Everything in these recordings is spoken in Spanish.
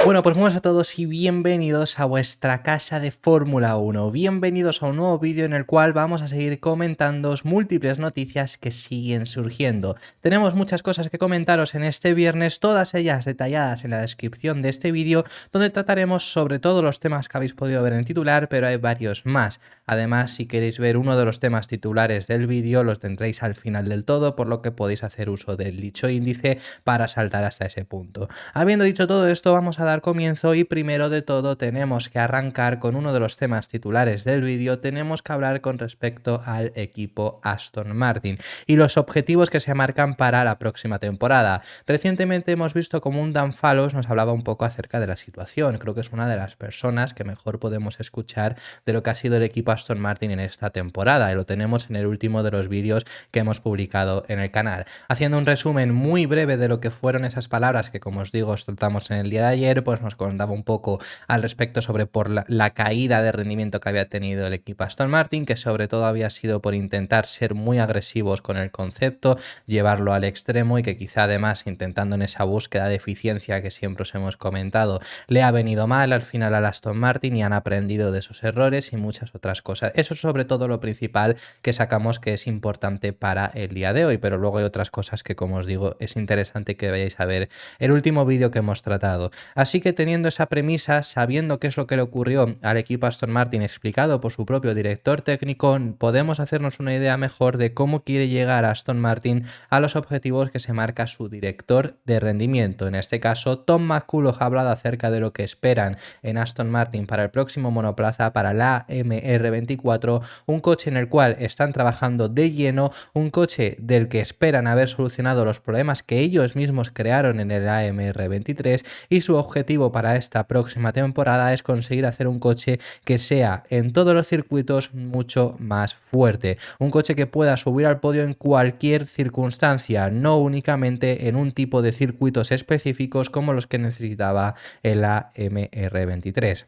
Bueno, pues muy buenas a todos y bienvenidos a vuestra casa de Fórmula 1. Bienvenidos a un nuevo vídeo en el cual vamos a seguir comentando múltiples noticias que siguen surgiendo. Tenemos muchas cosas que comentaros en este viernes, todas ellas detalladas en la descripción de este vídeo, donde trataremos sobre todo los temas que habéis podido ver en el titular, pero hay varios más. Además, si queréis ver uno de los temas titulares del vídeo, los tendréis al final del todo, por lo que podéis hacer uso del dicho índice para saltar hasta ese punto. Habiendo dicho todo esto, vamos a dar comienzo y primero de todo tenemos que arrancar con uno de los temas titulares del vídeo. Tenemos que hablar con respecto al equipo Aston Martin y los objetivos que se marcan para la próxima temporada. Recientemente hemos visto como un Dan Fallows nos hablaba un poco acerca de la situación. Creo que es una de las personas que mejor podemos escuchar de lo que ha sido el equipo Aston Martin en esta temporada, y lo tenemos en el último de los vídeos que hemos publicado en el canal. Haciendo un resumen muy breve de lo que fueron esas palabras que, como os digo, os tratamos en el día de ayer, pues nos contaba un poco al respecto sobre la caída de rendimiento que había tenido el equipo Aston Martin, que sobre todo había sido por intentar ser muy agresivos con el concepto, llevarlo al extremo, y que quizá además intentando en esa búsqueda de eficiencia que siempre os hemos comentado, le ha venido mal al final al Aston Martin y han aprendido de esos errores y muchas otras cosas. Eso es sobre todo lo principal que sacamos, que es importante para el día de hoy, pero luego hay otras cosas que, como os digo, es interesante que vayáis a ver el último vídeo que hemos tratado. Así que teniendo esa premisa, sabiendo qué es lo que le ocurrió al equipo Aston Martin explicado por su propio director técnico, podemos hacernos una idea mejor de cómo quiere llegar Aston Martin a los objetivos que se marca su director de rendimiento. En este caso, Tom McCulloch ha hablado acerca de lo que esperan en Aston Martin para el próximo monoplaza, para la MR24, un coche en el cual están trabajando de lleno, un coche del que esperan haber solucionado los problemas que ellos mismos crearon en el AMR23, y su objetivo para esta próxima temporada es conseguir hacer un coche que sea en todos los circuitos mucho más fuerte, un coche que pueda subir al podio en cualquier circunstancia, no únicamente en un tipo de circuitos específicos como los que necesitaba el AMR23.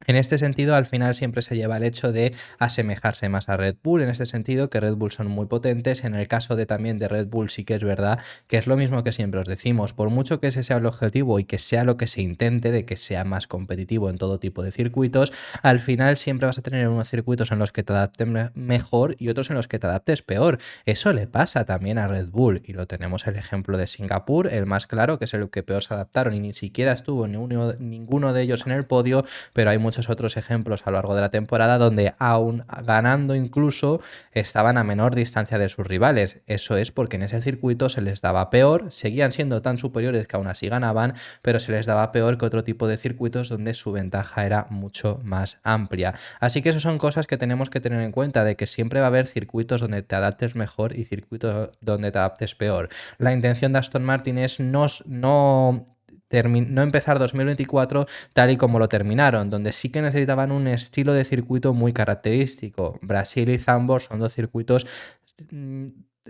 En este sentido, al final siempre se lleva el hecho de asemejarse más a Red Bull, en este sentido que Red Bull son muy potentes. En el caso de también de Red Bull sí que es verdad que es lo mismo que siempre os decimos, por mucho que ese sea el objetivo y que sea lo que se intente, de que sea más competitivo en todo tipo de circuitos, al final siempre vas a tener unos circuitos en los que te adaptes mejor y otros en los que te adaptes peor. Eso le pasa también a Red Bull, y lo tenemos el ejemplo de Singapur, el más claro, que es el que peor se adaptaron y ni siquiera estuvo ninguno de ellos en el podio, pero hay muchos otros ejemplos a lo largo de la temporada donde, aún ganando incluso, estaban a menor distancia de sus rivales. Eso es porque en ese circuito se les daba peor, seguían siendo tan superiores que aún así ganaban, pero se les daba peor que otro tipo de circuitos donde su ventaja era mucho más amplia. Así que eso son cosas que tenemos que tener en cuenta, de que siempre va a haber circuitos donde te adaptes mejor y circuitos donde te adaptes peor. La intención de Aston Martin es no empezar 2024 tal y como lo terminaron, donde sí que necesitaban un estilo de circuito muy característico. Brasil y Zandvoort son dos circuitos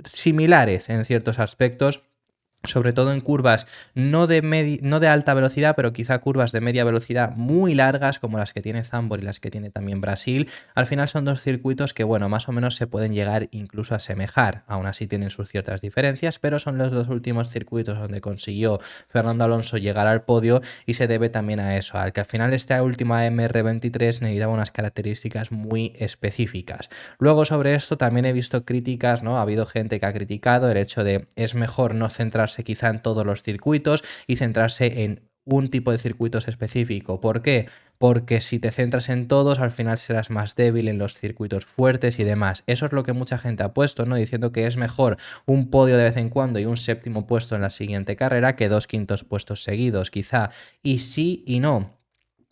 similares en ciertos aspectos, sobre todo en curvas no de alta velocidad, pero quizá curvas de media velocidad muy largas, como las que tiene Zandvoort y las que tiene también Brasil. Al final son dos circuitos que, bueno, más o menos se pueden llegar incluso a asemejar. Aún así tienen sus ciertas diferencias, pero son los dos últimos circuitos donde consiguió Fernando Alonso llegar al podio, y se debe también a eso, al que al final esta última MR23 necesitaba unas características muy específicas. Luego, sobre esto también he visto críticas, ¿no? Ha habido gente que ha criticado el hecho de es mejor no centrarse quizá en todos los circuitos y centrarse en un tipo de circuitos específico. ¿Por qué? Porque si te centras en todos, al final serás más débil en los circuitos fuertes y demás. Eso es lo que mucha gente ha puesto, ¿no? Diciendo que es mejor un podio de vez en cuando y un séptimo puesto en la siguiente carrera que 2 quintos puestos seguidos, quizá. Y sí y no.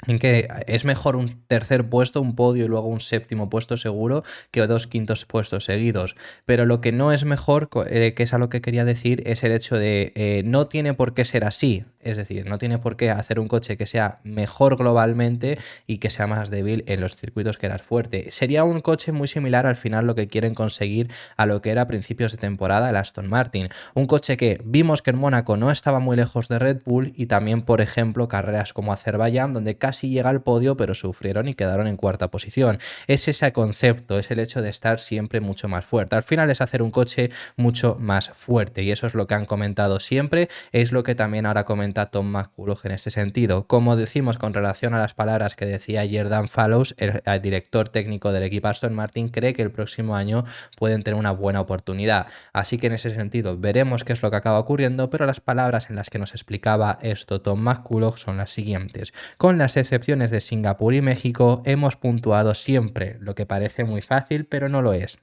En que es mejor un tercer puesto, un podio y luego un séptimo puesto seguro, que 2 quintos puestos seguidos. Pero lo que no es mejor, que es a lo que quería decir, es el hecho de no tiene por qué ser así. Es decir, no tiene por qué hacer un coche que sea mejor globalmente y que sea más débil en los circuitos que eras fuerte. Sería un coche muy similar al final lo que quieren conseguir a lo que era a principios de temporada el Aston Martin. Un coche que vimos que en Mónaco no estaba muy lejos de Red Bull, y también, por ejemplo, carreras como Azerbaiyán, donde casi llega al podio, pero sufrieron y quedaron en cuarta posición. Es ese concepto, es el hecho de estar siempre mucho más fuerte. Al final es hacer un coche mucho más fuerte, y eso es lo que han comentado siempre, es lo que también ahora comentan comenta Tom McCulloch en este sentido. Como decimos con relación a las palabras que decía ayer Dan Fallows, el director técnico del equipo Aston Martin cree que el próximo año pueden tener una buena oportunidad. Así que en ese sentido veremos qué es lo que acaba ocurriendo, pero las palabras en las que nos explicaba esto Tom McCulloch son las siguientes. Con las excepciones de Singapur y México, hemos puntuado siempre, lo que parece muy fácil, pero no lo es.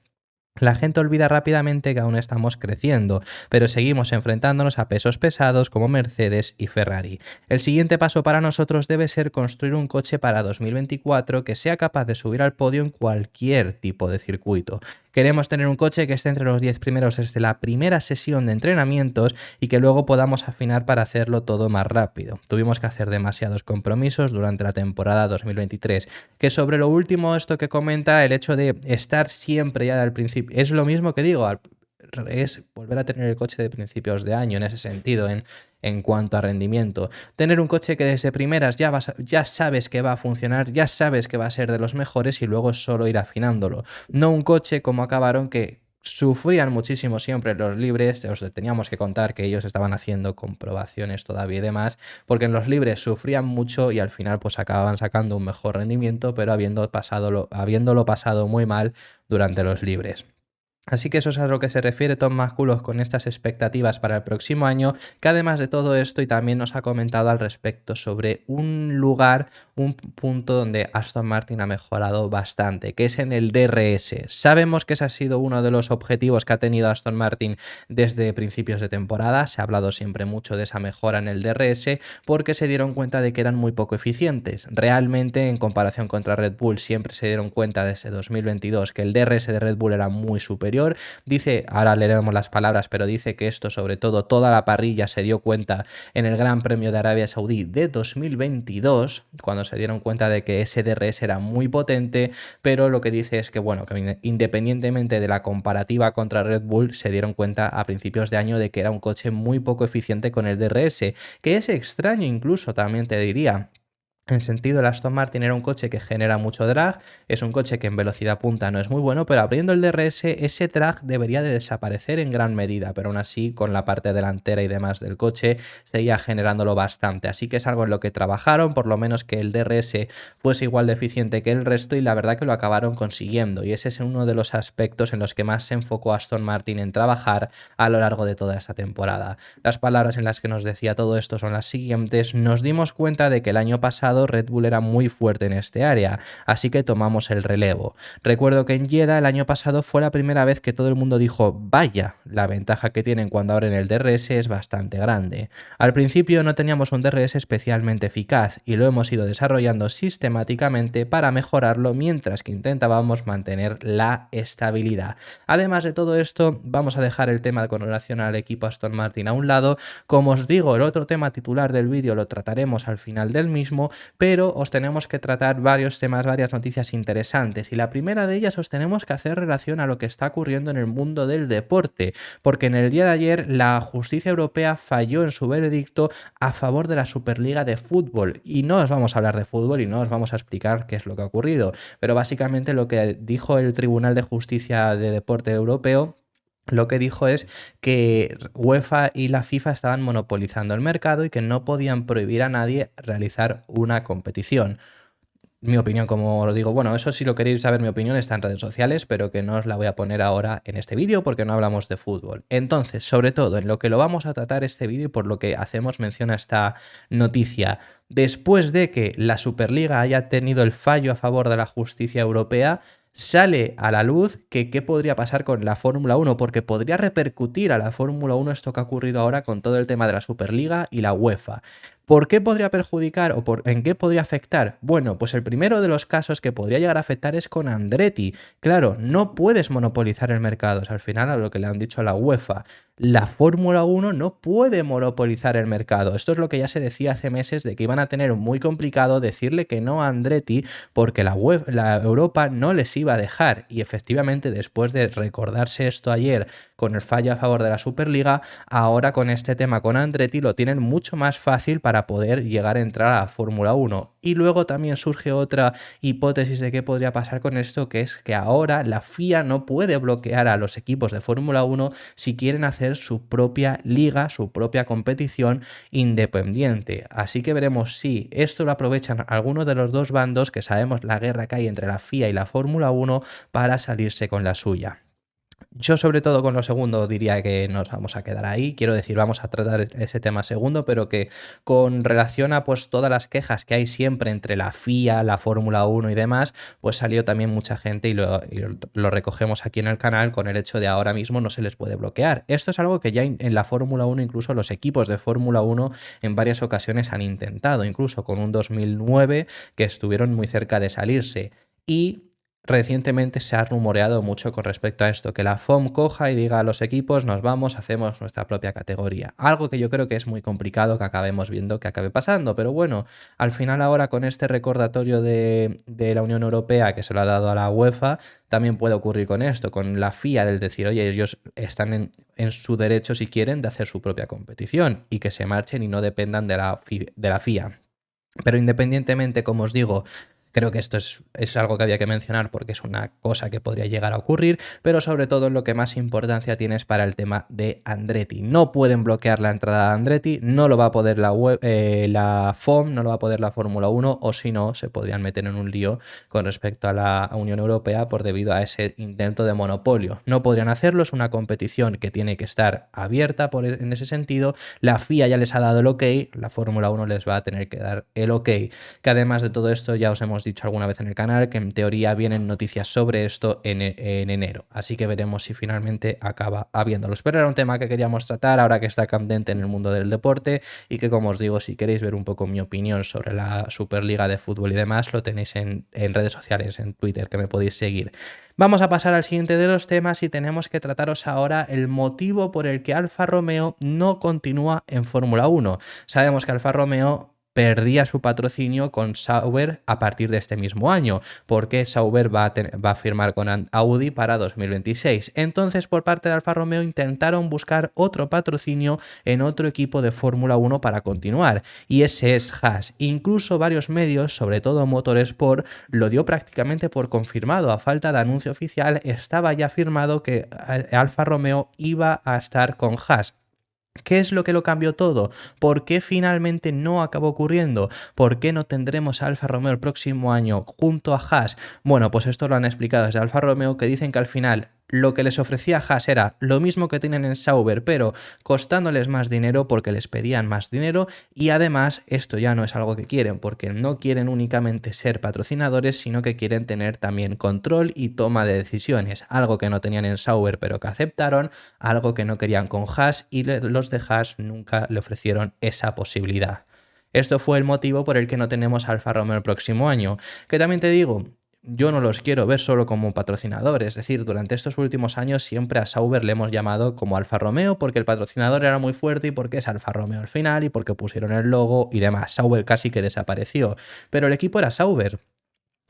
La gente olvida rápidamente que aún estamos creciendo, pero seguimos enfrentándonos a pesos pesados como Mercedes y Ferrari. El siguiente paso para nosotros debe ser construir un coche para 2024 que sea capaz de subir al podio en cualquier tipo de circuito. Queremos tener un coche que esté entre los 10 primeros desde la primera sesión de entrenamientos y que luego podamos afinar para hacerlo todo más rápido. Tuvimos que hacer demasiados compromisos durante la temporada 2023. Que sobre lo último, esto que comenta, el hecho de estar siempre ya del principio, es lo mismo que digo, es volver a tener el coche de principios de año en ese sentido, en cuanto a rendimiento. Tener un coche que desde primeras ya sabes que va a funcionar, ya sabes que va a ser de los mejores y luego es solo ir afinándolo. No un coche como acabaron que sufrían muchísimo siempre los libres, os teníamos que contar que ellos estaban haciendo comprobaciones todavía y demás, porque en los libres sufrían mucho y al final pues acababan sacando un mejor rendimiento, pero habiéndolo pasado muy mal durante los libres. Así que eso es a lo que se refiere Tom McCulloch con estas expectativas para el próximo año, que además de todo esto y también nos ha comentado al respecto sobre un lugar, un punto donde Aston Martin ha mejorado bastante, que es en el DRS. Sabemos que ese ha sido uno de los objetivos que ha tenido Aston Martin desde principios de temporada, se ha hablado siempre mucho de esa mejora en el DRS porque se dieron cuenta de que eran muy poco eficientes. Realmente en comparación contra Red Bull siempre se dieron cuenta desde 2022 que el DRS de Red Bull era muy superior. Dice, ahora leeremos las palabras, pero dice que esto sobre todo toda la parrilla se dio cuenta en el Gran Premio de Arabia Saudí de 2022, cuando se dieron cuenta de que ese DRS era muy potente, pero lo que dice es que bueno, que independientemente de la comparativa contra Red Bull, se dieron cuenta a principios de año de que era un coche muy poco eficiente con el DRS, que es extraño incluso, también te diría. En sentido, el Aston Martin era un coche que genera mucho drag, es un coche que en velocidad punta no es muy bueno, pero abriendo el DRS ese drag debería de desaparecer en gran medida, pero aún así con la parte delantera y demás del coche seguía generándolo bastante, así que es algo en lo que trabajaron, por lo menos que el DRS fuese igual de eficiente que el resto y la verdad que lo acabaron consiguiendo y ese es uno de los aspectos en los que más se enfocó Aston Martin en trabajar a lo largo de toda esta temporada. Las palabras en las que nos decía todo esto son las siguientes: nos dimos cuenta de que el año pasado Red Bull era muy fuerte en este área, así que tomamos el relevo. Recuerdo que en Jeddah el año pasado fue la primera vez que todo el mundo dijo, vaya, la ventaja que tienen cuando abren el DRS es bastante grande. Al principio no teníamos un DRS especialmente eficaz y lo hemos ido desarrollando sistemáticamente para mejorarlo mientras que intentábamos mantener la estabilidad. Además de todo esto, vamos a dejar el tema con relación al equipo Aston Martin a un lado. Como os digo, el otro tema titular del vídeo lo trataremos al final del mismo, pero os tenemos que tratar varios temas, varias noticias interesantes y la primera de ellas os tenemos que hacer relación a lo que está ocurriendo en el mundo del deporte, porque en el día de ayer la justicia europea falló en su veredicto a favor de la Superliga de fútbol y no os vamos a hablar de fútbol y no os vamos a explicar qué es lo que ha ocurrido, pero básicamente lo que dijo el Tribunal de Justicia de Deporte Europeo, lo que dijo es que UEFA y la FIFA estaban monopolizando el mercado y que no podían prohibir a nadie realizar una competición. Mi opinión, como lo digo, bueno, eso si lo queréis saber, mi opinión está en redes sociales, pero que no os la voy a poner ahora en este vídeo porque no hablamos de fútbol. Entonces, sobre todo, en lo que lo vamos a tratar este vídeo y por lo que hacemos mención a esta noticia, después de que la Superliga haya tenido el fallo a favor de la justicia europea, sale a la luz que qué podría pasar con la Fórmula 1, porque podría repercutir a la Fórmula 1 esto que ha ocurrido ahora con todo el tema de la Superliga y la UEFA. ¿Por qué podría perjudicar o en qué podría afectar? Bueno, pues el primero de los casos que podría llegar a afectar es con Andretti. Claro, no puedes monopolizar el mercado, o sea, al final a lo que le han dicho a la UEFA. La Fórmula 1 no puede monopolizar el mercado. Esto es lo que ya se decía hace meses de que iban a tener muy complicado decirle que no a Andretti porque la Europa no les iba a dejar. Y efectivamente, después de recordarse esto ayer con el fallo a favor de la Superliga, ahora con este tema con Andretti lo tienen mucho más fácil para para poder llegar a entrar a la Fórmula 1. Y luego también surge otra hipótesis de qué podría pasar con esto, que es que ahora la FIA no puede bloquear a los equipos de Fórmula 1 si quieren hacer su propia liga, su propia competición independiente. Así que veremos si esto lo aprovechan algunos de los dos bandos, que sabemos la guerra que hay entre la FIA y la Fórmula 1, para salirse con la suya. Yo sobre todo con lo segundo diría que nos vamos a quedar ahí. Quiero decir, vamos a tratar ese tema segundo, pero que con relación a pues todas las quejas que hay siempre entre la FIA, la Fórmula 1 y demás, pues salió también mucha gente y lo recogemos aquí en el canal con el hecho de ahora mismo no se les puede bloquear. Esto es algo que ya en la Fórmula 1, incluso los equipos de Fórmula 1 en varias ocasiones han intentado, incluso con un 2009 que estuvieron muy cerca de salirse. Y recientemente se ha rumoreado mucho con respecto a esto, que la FOM coja y diga a los equipos, nos vamos, hacemos nuestra propia categoría. Algo que yo creo que es muy complicado que acabemos viendo que acabe pasando, pero bueno, al final ahora con este recordatorio de la Unión Europea que se lo ha dado a la UEFA, también puede ocurrir con esto, con la FIA, del decir, oye, ellos están en su derecho si quieren de hacer su propia competición y que se marchen y no dependan de la FIA. Pero independientemente, como os digo, creo que esto es algo que había que mencionar porque es una cosa que podría llegar a ocurrir, pero sobre todo lo que más importancia tiene es para el tema de Andretti. No pueden bloquear la entrada de Andretti, no lo va a poder la FOM, no lo va a poder la Fórmula 1, o si no, se podrían meter en un lío con respecto a la Unión Europea por debido a ese intento de monopolio. No podrían hacerlo, es una competición que tiene que estar abierta en ese sentido. La FIA ya les ha dado el ok, la Fórmula 1 les va a tener que dar el ok, que además de todo esto ya os hemos dicho alguna vez en el canal que en teoría vienen noticias sobre esto en enero, así que veremos si finalmente acaba habiéndolos. Pero era un tema que queríamos tratar ahora que está candente en el mundo del deporte y que, como os digo, si queréis ver un poco mi opinión sobre la Superliga de fútbol y demás, lo tenéis en redes sociales, en Twitter, que me podéis seguir. Vamos a pasar al siguiente de los temas y tenemos que trataros ahora el motivo por el que Alfa Romeo no continúa en Fórmula 1. Sabemos que Alfa Romeo perdía su patrocinio con Sauber a partir de este mismo año, porque Sauber va a firmar con Audi para 2026. Entonces, por parte de Alfa Romeo intentaron buscar otro patrocinio en otro equipo de Fórmula 1 para continuar, y ese es Haas. Incluso varios medios, sobre todo Motorsport, lo dio prácticamente por confirmado. A falta de anuncio oficial, estaba ya firmado que Alfa Romeo iba a estar con Haas. ¿Qué es lo que lo cambió todo? ¿Por qué finalmente no acabó ocurriendo? ¿Por qué no tendremos a Alfa Romeo el próximo año junto a Haas? Bueno, pues esto lo han explicado desde Alfa Romeo, que dicen que al final lo que les ofrecía Haas era lo mismo que tienen en Sauber, pero costándoles más dinero porque les pedían más dinero, y además esto ya no es algo que quieren, porque no quieren únicamente ser patrocinadores, sino que quieren tener también control y toma de decisiones, algo que no tenían en Sauber pero que aceptaron, algo que no querían con Haas, y los de Haas nunca le ofrecieron esa posibilidad. Esto fue el motivo por el que no tenemos a Alfa Romeo el próximo año, que también te digo, yo no los quiero ver solo como patrocinador, es decir, durante estos últimos años siempre a Sauber le hemos llamado como Alfa Romeo porque el patrocinador era muy fuerte y porque es Alfa Romeo al final y porque pusieron el logo y demás. Sauber casi que desapareció, pero el equipo era Sauber.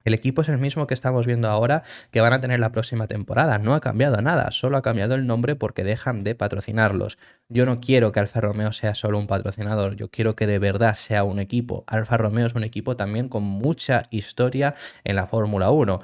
El equipo es el mismo que estamos viendo ahora que van a tener la próxima temporada. No ha cambiado nada, solo ha cambiado el nombre porque dejan de patrocinarlos. Yo no quiero que Alfa Romeo sea solo un patrocinador, yo quiero que de verdad sea un equipo. Alfa Romeo es un equipo también con mucha historia en la Fórmula 1.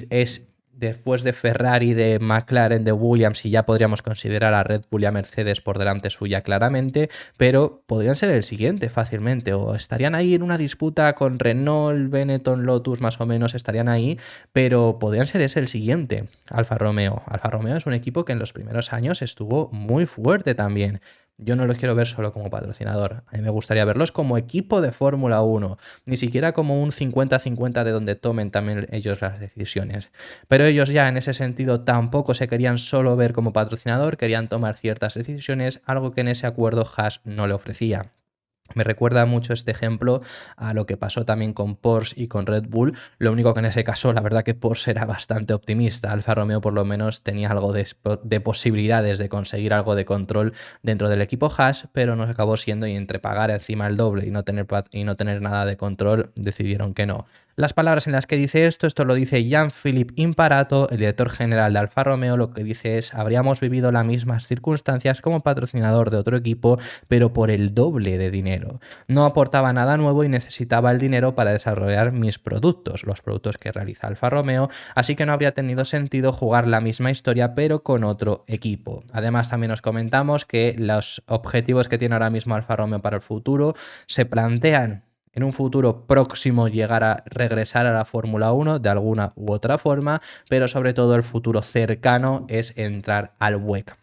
Es después de Ferrari, de McLaren, de Williams, y ya podríamos considerar a Red Bull y a Mercedes por delante suya claramente, pero podrían ser el siguiente fácilmente, o estarían ahí en una disputa con Renault, Benetton, Lotus, más o menos estarían ahí, pero podrían ser ese el siguiente, Alfa Romeo. Alfa Romeo es un equipo que en los primeros años estuvo muy fuerte también. Yo no los quiero ver solo como patrocinador. A mí me gustaría verlos como equipo de Fórmula 1. Ni siquiera como un 50-50 de donde tomen también ellos las decisiones. Pero ellos ya en ese sentido tampoco se querían solo ver como patrocinador, querían tomar ciertas decisiones, algo que en ese acuerdo Haas no le ofrecía. Me recuerda mucho este ejemplo a lo que pasó también con Porsche y con Red Bull. Lo único que en ese caso, la verdad que Porsche era bastante optimista. Alfa Romeo por lo menos tenía algo de posibilidades de conseguir algo de control dentro del equipo Haas, pero no acabó siendo, y entre pagar encima el doble y no tener nada de control, decidieron que no. Las palabras en las que dice esto lo dice Jean-Philippe Imparato, el director general de Alfa Romeo. Lo que dice es: habríamos vivido las mismas circunstancias como patrocinador de otro equipo, pero por el doble de dinero. No aportaba nada nuevo y necesitaba el dinero para desarrollar mis productos, los productos que realiza Alfa Romeo, así que no habría tenido sentido jugar la misma historia pero con otro equipo. Además, también os comentamos que los objetivos que tiene ahora mismo Alfa Romeo para el futuro se plantean en un futuro próximo llegar a regresar a la Fórmula 1 de alguna u otra forma, pero sobre todo el futuro cercano es entrar al WEC.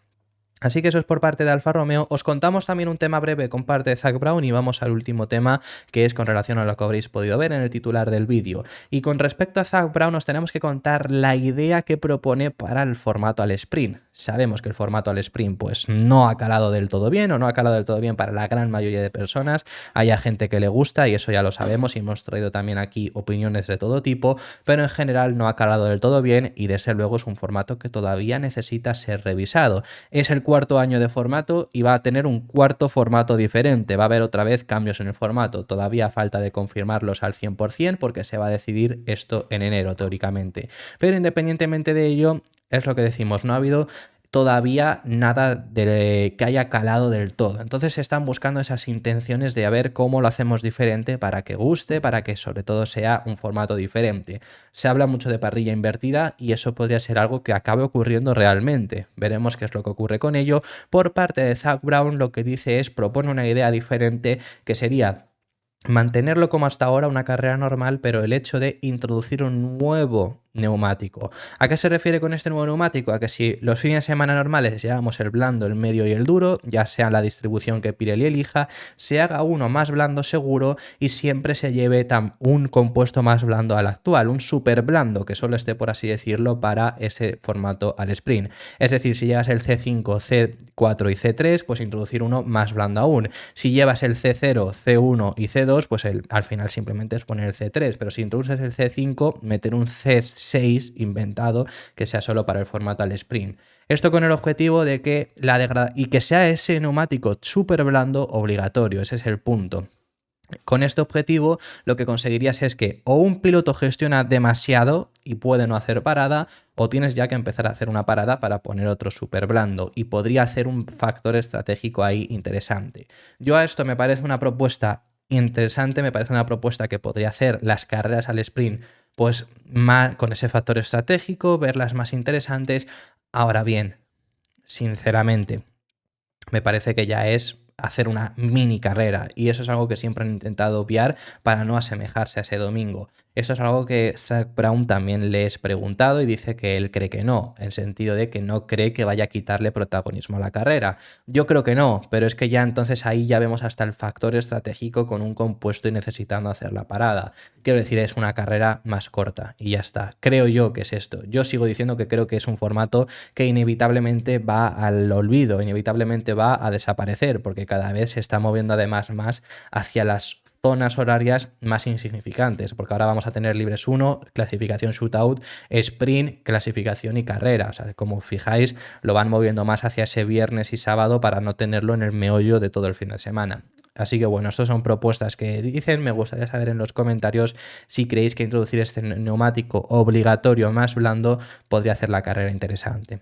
Así que eso es por parte de Alfa Romeo. Os contamos también un tema breve con parte de Zak Brown y vamos al último tema, que es con relación a lo que habréis podido ver en el titular del vídeo. Y con respecto a Zak Brown os tenemos que contar la idea que propone para el formato al sprint. Sabemos que el formato al sprint pues no ha calado del todo bien, o no ha calado del todo bien para la gran mayoría de personas. Hay gente que le gusta y eso ya lo sabemos y hemos traído también aquí opiniones de todo tipo, pero en general no ha calado del todo bien y desde luego es un formato que todavía necesita ser revisado. Es el cuarto año de formato y va a tener un cuarto formato diferente. Va a haber otra vez cambios en el formato. Todavía falta de confirmarlos al 100% porque se va a decidir esto en enero teóricamente. Pero independientemente de ello, es lo que decimos, no ha habido todavía nada de que haya calado del todo. Entonces se están buscando esas intenciones de a ver cómo lo hacemos diferente para que guste, para que sobre todo sea un formato diferente. Se habla mucho de parrilla invertida y eso podría ser algo que acabe ocurriendo realmente. Veremos qué es lo que ocurre con ello. Por parte de Zak Brown lo que dice es, propone una idea diferente que sería mantenerlo como hasta ahora, una carrera normal, pero el hecho de introducir un nuevo neumático. ¿A qué se refiere con este nuevo neumático? A que si los fines de semana normales llevamos el blando, el medio y el duro, ya sea la distribución que Pirelli elija, se haga uno más blando seguro y siempre se lleve un compuesto más blando al actual, un super blando que solo esté, por así decirlo, para ese formato al sprint. Es decir, si llevas el C5, C4 y C3, pues introducir uno más blando aún. Si llevas el C0, C1 y C2, pues al final simplemente es poner el C3, pero si introduces el C5, meter un C6 inventado que sea solo para el formato al sprint. Esto con el objetivo de que y que sea ese neumático súper blando obligatorio, ese es el punto. Con este objetivo lo que conseguirías es que o un piloto gestiona demasiado y puede no hacer parada, o tienes ya que empezar a hacer una parada para poner otro súper blando y podría hacer un factor estratégico ahí interesante. Yo a esto me parece una propuesta interesante, me parece una propuesta que podría hacer las carreras al sprint pues más con ese factor estratégico, verlas más interesantes. Ahora bien, sinceramente, me parece que ya es hacer una mini carrera y eso es algo que siempre han intentado obviar para no asemejarse a ese domingo. Eso es algo que Zak Brown también le he preguntado y dice que él cree que no, en sentido de que no cree que vaya a quitarle protagonismo a la carrera. Yo creo que no, pero es que ya entonces ahí ya vemos hasta el factor estratégico con un compuesto y necesitando hacer la parada. Quiero decir, es una carrera más corta y ya está. Creo yo que es esto. Yo sigo diciendo que creo que es un formato que inevitablemente va al olvido, inevitablemente va a desaparecer, porque cada vez se está moviendo además más hacia las zonas horarias más insignificantes, porque ahora vamos a tener libres 1, clasificación shootout, sprint, clasificación y carrera. O sea, como fijáis, lo van moviendo más hacia ese viernes y sábado para no tenerlo en el meollo de todo el fin de semana. Así que bueno, estas son propuestas que dicen. Me gustaría saber en los comentarios si creéis que introducir este neumático obligatorio más blando podría hacer la carrera interesante.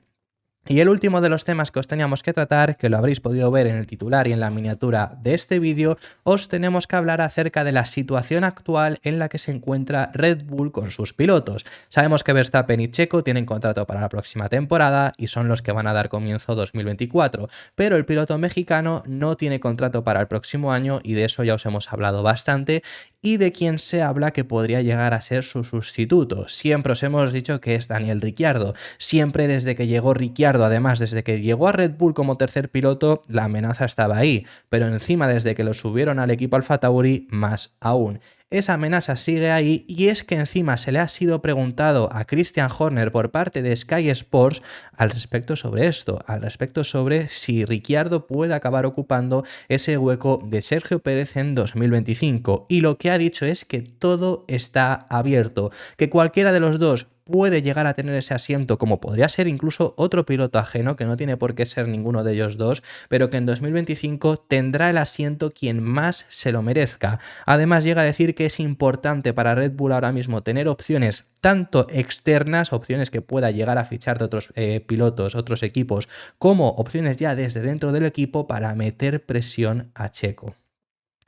Y el último de los temas que os teníamos que tratar, que lo habréis podido ver en el titular y en la miniatura de este vídeo, os tenemos que hablar acerca de la situación actual en la que se encuentra Red Bull con sus pilotos. Sabemos que Verstappen y Checo tienen contrato para la próxima temporada y son los que van a dar comienzo 2024, pero el piloto mexicano no tiene contrato para el próximo año y de eso ya os hemos hablado bastante, y de quien se habla que podría llegar a ser su sustituto. Siempre os hemos dicho que es Daniel Ricciardo. Siempre desde que llegó Ricciardo, además desde que llegó a Red Bull como tercer piloto, la amenaza estaba ahí, pero encima desde que lo subieron al equipo Alfa Tauri, más aún. Esa amenaza sigue ahí y es que encima se le ha sido preguntado a Christian Horner por parte de Sky Sports al respecto sobre esto, al respecto sobre si Ricciardo puede acabar ocupando ese hueco de Sergio Pérez en 2025, y lo que ha dicho es que todo está abierto, que cualquiera de los dos puede llegar a tener ese asiento, como podría ser incluso otro piloto ajeno, que no tiene por qué ser ninguno de ellos dos, pero que en 2025 tendrá el asiento quien más se lo merezca. Además, llega a decir que es importante para Red Bull ahora mismo tener opciones tanto externas, opciones que pueda llegar a fichar de otros pilotos, otros equipos, como opciones ya desde dentro del equipo para meter presión a Checo.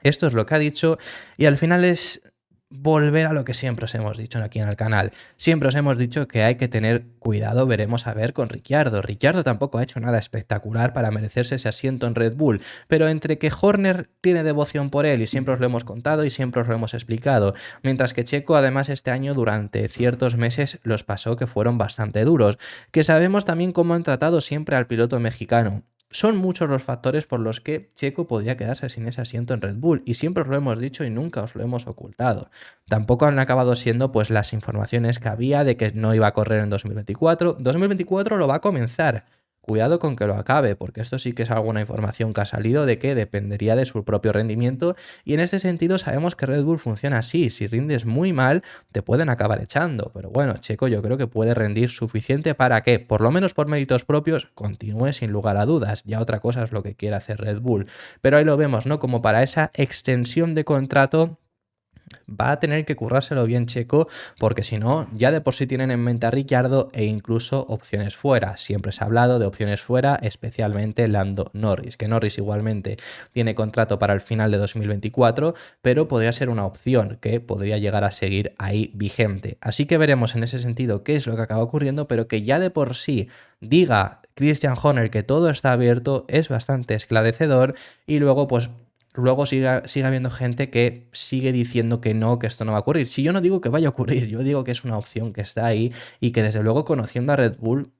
Esto es lo que ha dicho y al final es volver a lo que siempre os hemos dicho aquí en el canal. Siempre os hemos dicho que hay que tener cuidado, veremos a ver con Ricciardo. Ricciardo tampoco ha hecho nada espectacular para merecerse ese asiento en Red Bull, pero entre que Horner tiene devoción por él y siempre os lo hemos contado y siempre os lo hemos explicado, mientras que Checo además este año durante ciertos meses los pasó que fueron bastante duros, que sabemos también cómo han tratado siempre al piloto mexicano. Son muchos los factores por los que Checo podría quedarse sin ese asiento en Red Bull y siempre os lo hemos dicho y nunca os lo hemos ocultado. Tampoco han acabado siendo pues las informaciones que había de que no iba a correr en 2024. 2024 lo va a comenzar. Cuidado con que lo acabe, porque esto sí que es alguna información que ha salido de que dependería de su propio rendimiento y en este sentido sabemos que Red Bull funciona así, si rindes muy mal te pueden acabar echando, pero bueno, Checo yo creo que puede rendir suficiente para que, por lo menos por méritos propios, continúe sin lugar a dudas, ya otra cosa es lo que quiere hacer Red Bull, pero ahí lo vemos, ¿no? Como para esa extensión de contrato va a tener que currárselo bien Checo, porque si no, ya de por sí tienen en mente a Ricciardo e incluso opciones fuera. Siempre se ha hablado de opciones fuera, especialmente Lando Norris, que Norris igualmente tiene contrato para el final de 2024, pero podría ser una opción que podría llegar a seguir ahí vigente. Así que veremos en ese sentido qué es lo que acaba ocurriendo, pero que ya de por sí diga Christian Horner que todo está abierto es bastante esclarecedor y luego pues luego sigue habiendo gente que sigue diciendo que no, que esto no va a ocurrir. Si yo no digo que vaya a ocurrir, yo digo que es una opción que está ahí y que desde luego conociendo a Red Bull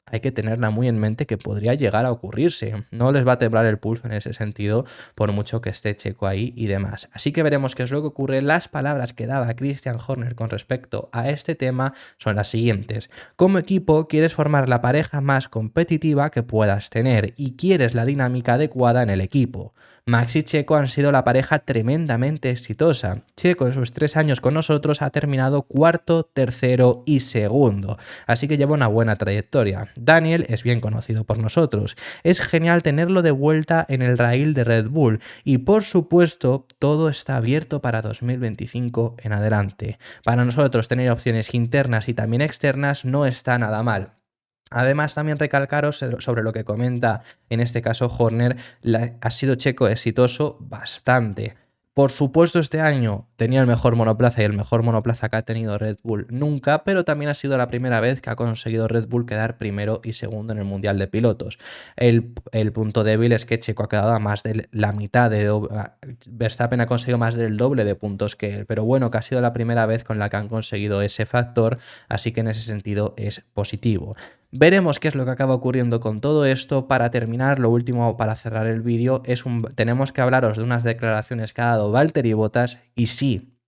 hay que tenerla muy en mente que podría llegar a ocurrirse. No les va a temblar el pulso en ese sentido, por mucho que esté Checo ahí y demás. Así que veremos qué es lo que ocurre. Las palabras que daba Christian Horner con respecto a este tema son las siguientes. Como equipo quieres formar la pareja más competitiva que puedas tener y quieres la dinámica adecuada en el equipo. Max y Checo han sido la pareja tremendamente exitosa. Checo en sus 3 años con nosotros ha terminado cuarto, tercero y segundo, así que lleva una buena trayectoria. Daniel es bien conocido por nosotros. Es genial tenerlo de vuelta en el raíl de Red Bull y por supuesto todo está abierto para 2025 en adelante. Para nosotros tener opciones internas y también externas no está nada mal. Además, también recalcaros sobre lo que comenta en este caso Horner, ha sido Checo exitoso bastante. Por supuesto, este año tenía el mejor monoplaza y el mejor monoplaza que ha tenido Red Bull nunca, pero también ha sido la primera vez que ha conseguido Red Bull quedar primero y segundo en el Mundial de Pilotos. El punto débil es que Checo ha quedado a más de la mitad Verstappen ha conseguido más del doble de puntos que él, pero bueno, que ha sido la primera vez con la que han conseguido ese factor, así que en ese sentido es positivo. Veremos qué es lo que acaba ocurriendo con todo esto. Para terminar, lo último para cerrar el vídeo, tenemos que hablaros de unas declaraciones que ha dado Valtteri Bottas, y sí,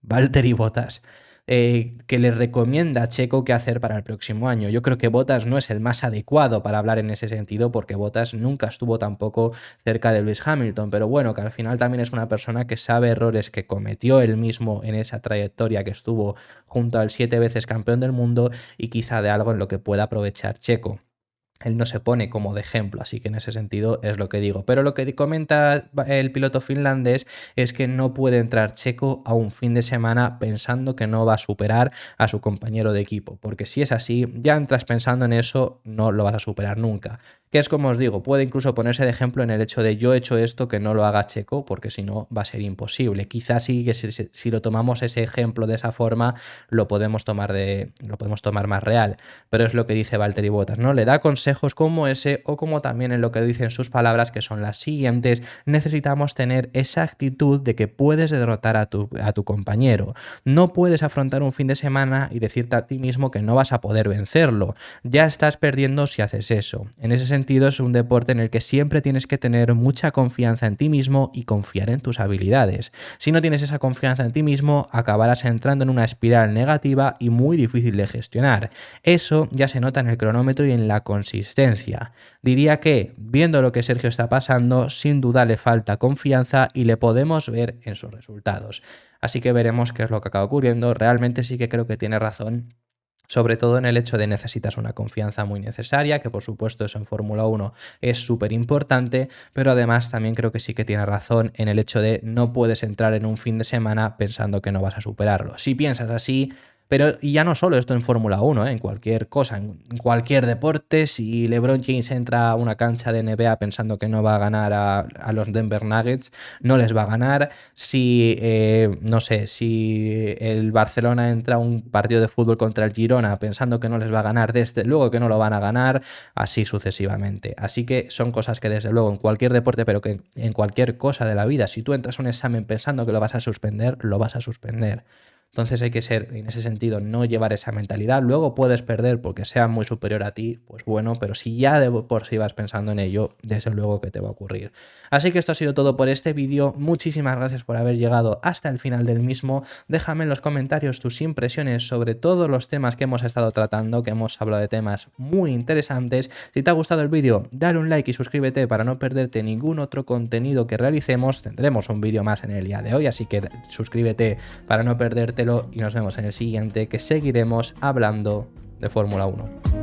Valtteri Bottas, que le recomienda a Checo qué hacer para el próximo año. Yo creo que Bottas no es el más adecuado para hablar en ese sentido porque Bottas nunca estuvo tampoco cerca de Lewis Hamilton, pero bueno, que al final también es una persona que sabe errores que cometió él mismo en esa trayectoria que estuvo junto al 7 veces campeón del mundo y quizá de algo en lo que pueda aprovechar Checo. Él no se pone como de ejemplo, así que en ese sentido es lo que digo. Pero lo que comenta el piloto finlandés es que no puede entrar Checo a un fin de semana pensando que no va a superar a su compañero de equipo, porque si es así, ya entras pensando en eso, no lo vas a superar nunca. Que es como os digo, puede incluso ponerse de ejemplo en el hecho de yo he hecho esto, que no lo haga Checo, porque si no va a ser imposible. Quizás sí que si lo tomamos ese ejemplo de esa forma, lo podemos tomar más real. Pero es lo que dice Valtteri Bottas, ¿no? Le da consejos como ese o como también en lo que dicen sus palabras, que son las siguientes: necesitamos tener esa actitud de que puedes derrotar a tu compañero. No puedes afrontar un fin de semana y decirte a ti mismo que no vas a poder vencerlo. Ya estás perdiendo si haces eso. En ese sentido es un deporte en el que siempre tienes que tener mucha confianza en ti mismo y confiar en tus habilidades. Si no tienes esa confianza en ti mismo, acabarás entrando en una espiral negativa y muy difícil de gestionar. Eso ya se nota en el cronómetro y en la consistencia. Diría que, viendo lo que Sergio está pasando, sin duda le falta confianza y le podemos ver en sus resultados. Así que veremos qué es lo que acaba ocurriendo. Realmente sí que creo que tiene razón Sobre todo en el hecho de necesitas una confianza muy necesaria, que por supuesto eso en Fórmula 1 es súper importante, pero además también creo que sí que tiene razón en el hecho de no puedes entrar en un fin de semana pensando que no vas a superarlo. Si piensas así, pero y ya no solo esto en Fórmula 1, en cualquier cosa, en cualquier deporte, si LeBron James entra a una cancha de NBA pensando que no va a ganar a los Denver Nuggets, no les va a ganar. Si, no sé, si el Barcelona entra a un partido de fútbol contra el Girona pensando que no les va a ganar, desde luego que no lo van a ganar, así sucesivamente. Así que son cosas que desde luego en cualquier deporte, pero que en cualquier cosa de la vida, si tú entras a un examen pensando que lo vas a suspender, lo vas a suspender. Entonces hay que ser, en ese sentido, no llevar esa mentalidad. Luego puedes perder porque sea muy superior a ti, pues bueno, pero si ya de por sí vas pensando en ello, desde luego que te va a ocurrir. Así que esto ha sido todo por este vídeo. Muchísimas gracias por haber llegado hasta el final del mismo. Déjame en los comentarios tus impresiones sobre todos los temas que hemos estado tratando, que hemos hablado de temas muy interesantes. Si te ha gustado el vídeo, dale un like y suscríbete para no perderte ningún otro contenido que realicemos. Tendremos un vídeo más en el día de hoy, así que suscríbete para no perderte y nos vemos en el siguiente, que seguiremos hablando de Fórmula 1.